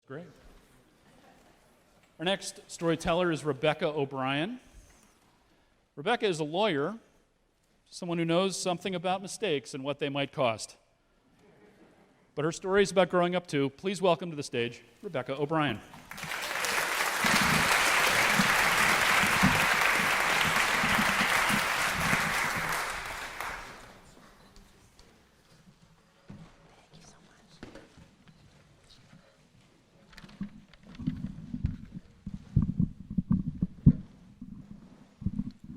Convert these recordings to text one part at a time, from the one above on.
Great. Our next storyteller is Rebecca O'Brien. Rebecca is a lawyer, someone who knows something about mistakes and what they might cost. But her story is about growing up too. Please welcome to the stage, Rebecca O'Brien.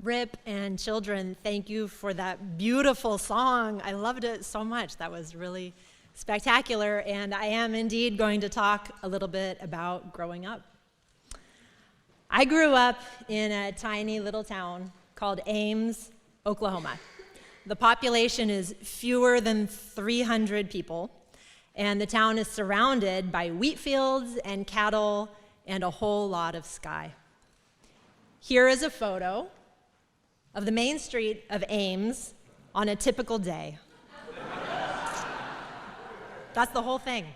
Rip and children, thank you for that beautiful song. I loved it so much. That was really spectacular, and I am indeed going to talk a little bit about growing up. I grew up in a tiny little town called Ames, Oklahoma. The population is fewer than 300 people, and the town is surrounded by wheat fields and cattle and a whole lot of sky. Here is a photo of the main street of Ames on a typical day. That's the whole thing.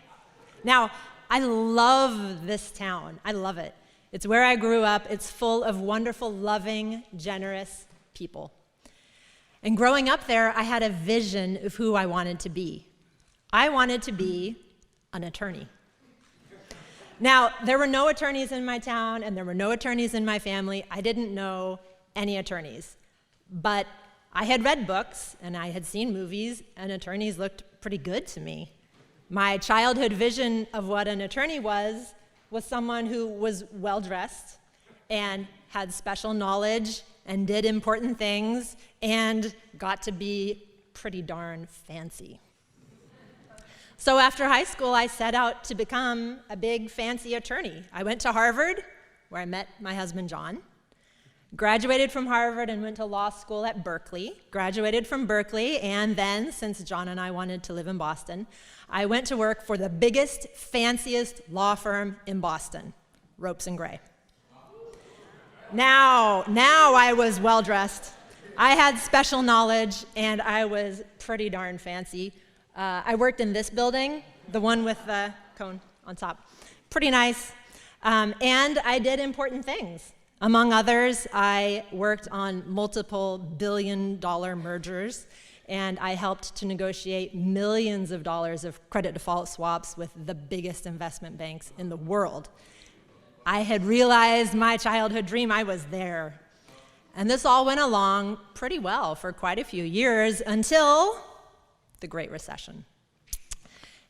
Now, I love this town. I love it. It's where I grew up. It's full of wonderful, loving, generous people. And growing up there, I had a vision of who I wanted to be. I wanted to be an attorney. Now, there were no attorneys in my town, and there were no attorneys in my family. I didn't know any attorneys. But I had read books, and I had seen movies, and attorneys looked pretty good to me. My childhood vision of what an attorney was someone who was well-dressed and had special knowledge and did important things and got to be pretty darn fancy. So after high school, I set out to become a big, fancy attorney. I went to Harvard, where I met my husband, John. Graduated from Harvard and went to law school at Berkeley. Graduated from Berkeley, and then, since John and I wanted to live in Boston, I went to work for the biggest, fanciest law firm in Boston, Ropes and Gray. Now I was well-dressed. I had special knowledge, and I was pretty darn fancy. I worked in this building, the one with the cone on top. Pretty nice. And I did important things. Among others, I worked on multiple billion-dollar mergers, and I helped to negotiate millions of dollars of credit default swaps with the biggest investment banks in the world. I had realized my childhood dream. I was there. And this all went along pretty well for quite a few years until the Great Recession.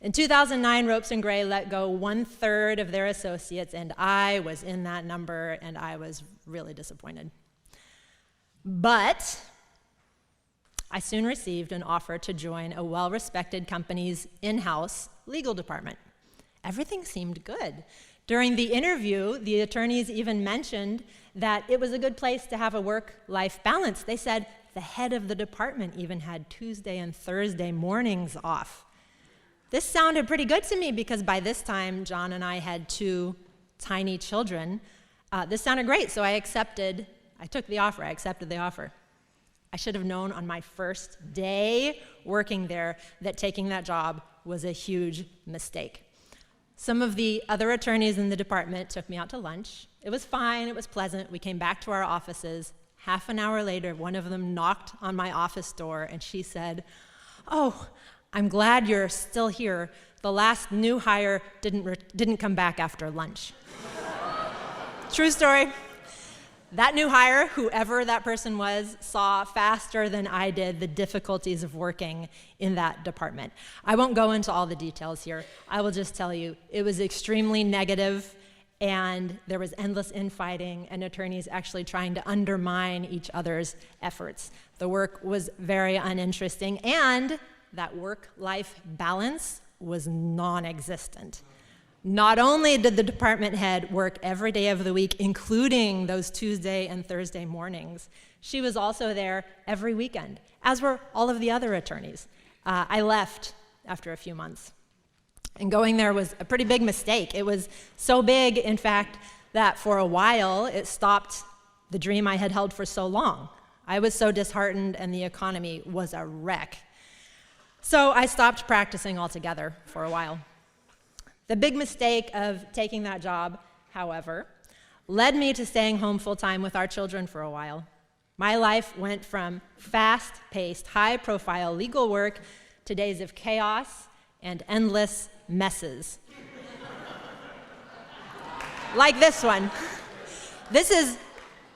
In 2009, Ropes and Gray let go 1/3 of their associates, and I was in that number, and I was really disappointed. But I soon received an offer to join a well-respected company's in-house legal department. Everything seemed good. During the interview, the attorneys even mentioned that it was a good place to have a work-life balance. They said the head of the department even had Tuesday and Thursday mornings off. This sounded pretty good to me because by this time, John and I had 2 tiny children. This sounded great, so I accepted the offer. I should have known on my first day working there that taking that job was a huge mistake. Some of the other attorneys in the department took me out to lunch. It was fine, it was pleasant. We came back to our offices. Half an hour later, one of them knocked on my office door, and she said, "Oh, I'm glad you're still here. The last new hire didn't come back after lunch." True story. That new hire, whoever that person was, saw faster than I did the difficulties of working in that department. I won't go into all the details here. I will just tell you, it was extremely negative, and there was endless infighting and attorneys actually trying to undermine each other's efforts. The work was very uninteresting, and that work-life balance was non-existent. Not only did the department head work every day of the week, including those Tuesday and Thursday mornings, she was also there every weekend, as were all of the other attorneys. I left after a few months. And going there was a pretty big mistake. It was so big, in fact, that for a while it stopped the dream I had held for so long. I was so disheartened, and the economy was a wreck. So I stopped practicing altogether for a while. The big mistake of taking that job, however, led me to staying home full-time with our children for a while. My life went from fast-paced, high-profile legal work to days of chaos and endless messes. Like this one. This is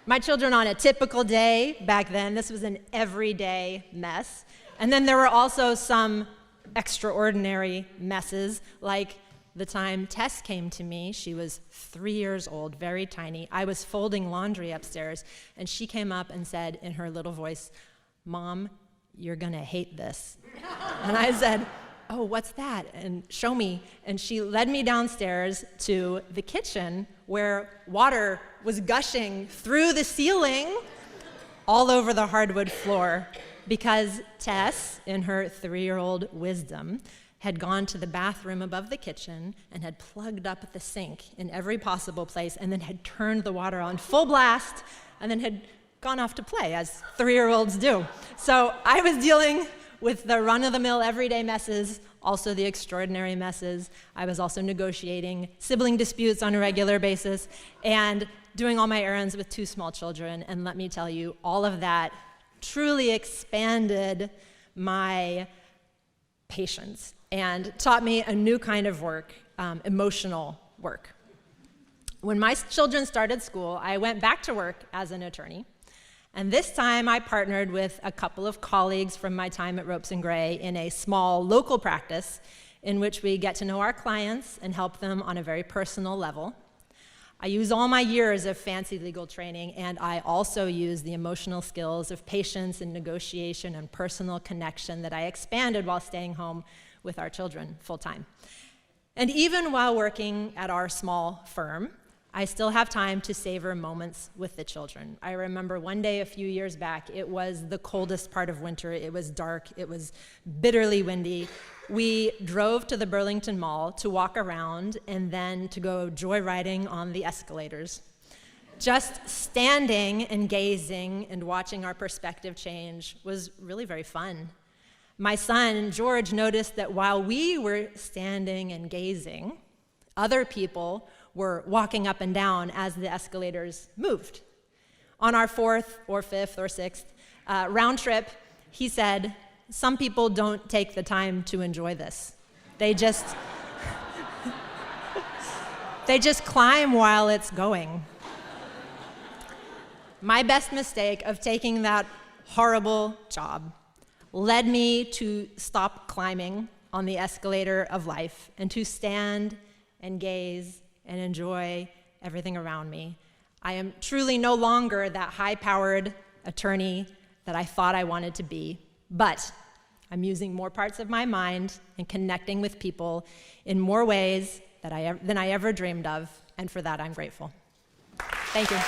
my children on a typical day back then. This was an everyday mess. And then there were also some extraordinary messes, like the time Tess came to me. She was 3 years old, very tiny. I was folding laundry upstairs, and she came up and said in her little voice, "Mom, you're gonna hate this." And I said, "Oh, what's that?" And show me. And she led me downstairs to the kitchen where water was gushing through the ceiling all over the hardwood floor because Tess, in her 3-year-old wisdom, had gone to the bathroom above the kitchen and had plugged up the sink in every possible place and then had turned the water on full blast and then had gone off to play, as 3-year-olds do. So I was dealing with the run-of-the-mill everyday messes, also the extraordinary messes. I was also negotiating sibling disputes on a regular basis and doing all my errands with 2 small children. And let me tell you, all of that truly expanded my patience and taught me a new kind of work, emotional work. When my children started school, I went back to work as an attorney. And this time I partnered with a couple of colleagues from my time at Ropes & Gray in a small local practice in which we get to know our clients and help them on a very personal level. I use all my years of fancy legal training, and I also use the emotional skills of patience and negotiation and personal connection that I expanded while staying home with our children full-time. And even while working at our small firm, I still have time to savor moments with the children. I remember one day a few years back, it was the coldest part of winter, it was dark, it was bitterly windy. We drove to the Burlington Mall to walk around and then to go joyriding on the escalators. Just standing and gazing and watching our perspective change was really very fun. My son, George, noticed that while we were standing and gazing, other people were walking up and down as the escalators moved. On our 4th or 5th or 6th round trip, he said, "Some people don't take the time to enjoy this. They just climb while it's going." My best mistake of taking that horrible job led me to stop climbing on the escalator of life and to stand and gaze and enjoy everything around me. I am truly no longer that high-powered attorney that I thought I wanted to be, but I'm using more parts of my mind and connecting with people in more ways than I ever dreamed of, and for that I'm grateful. Thank you.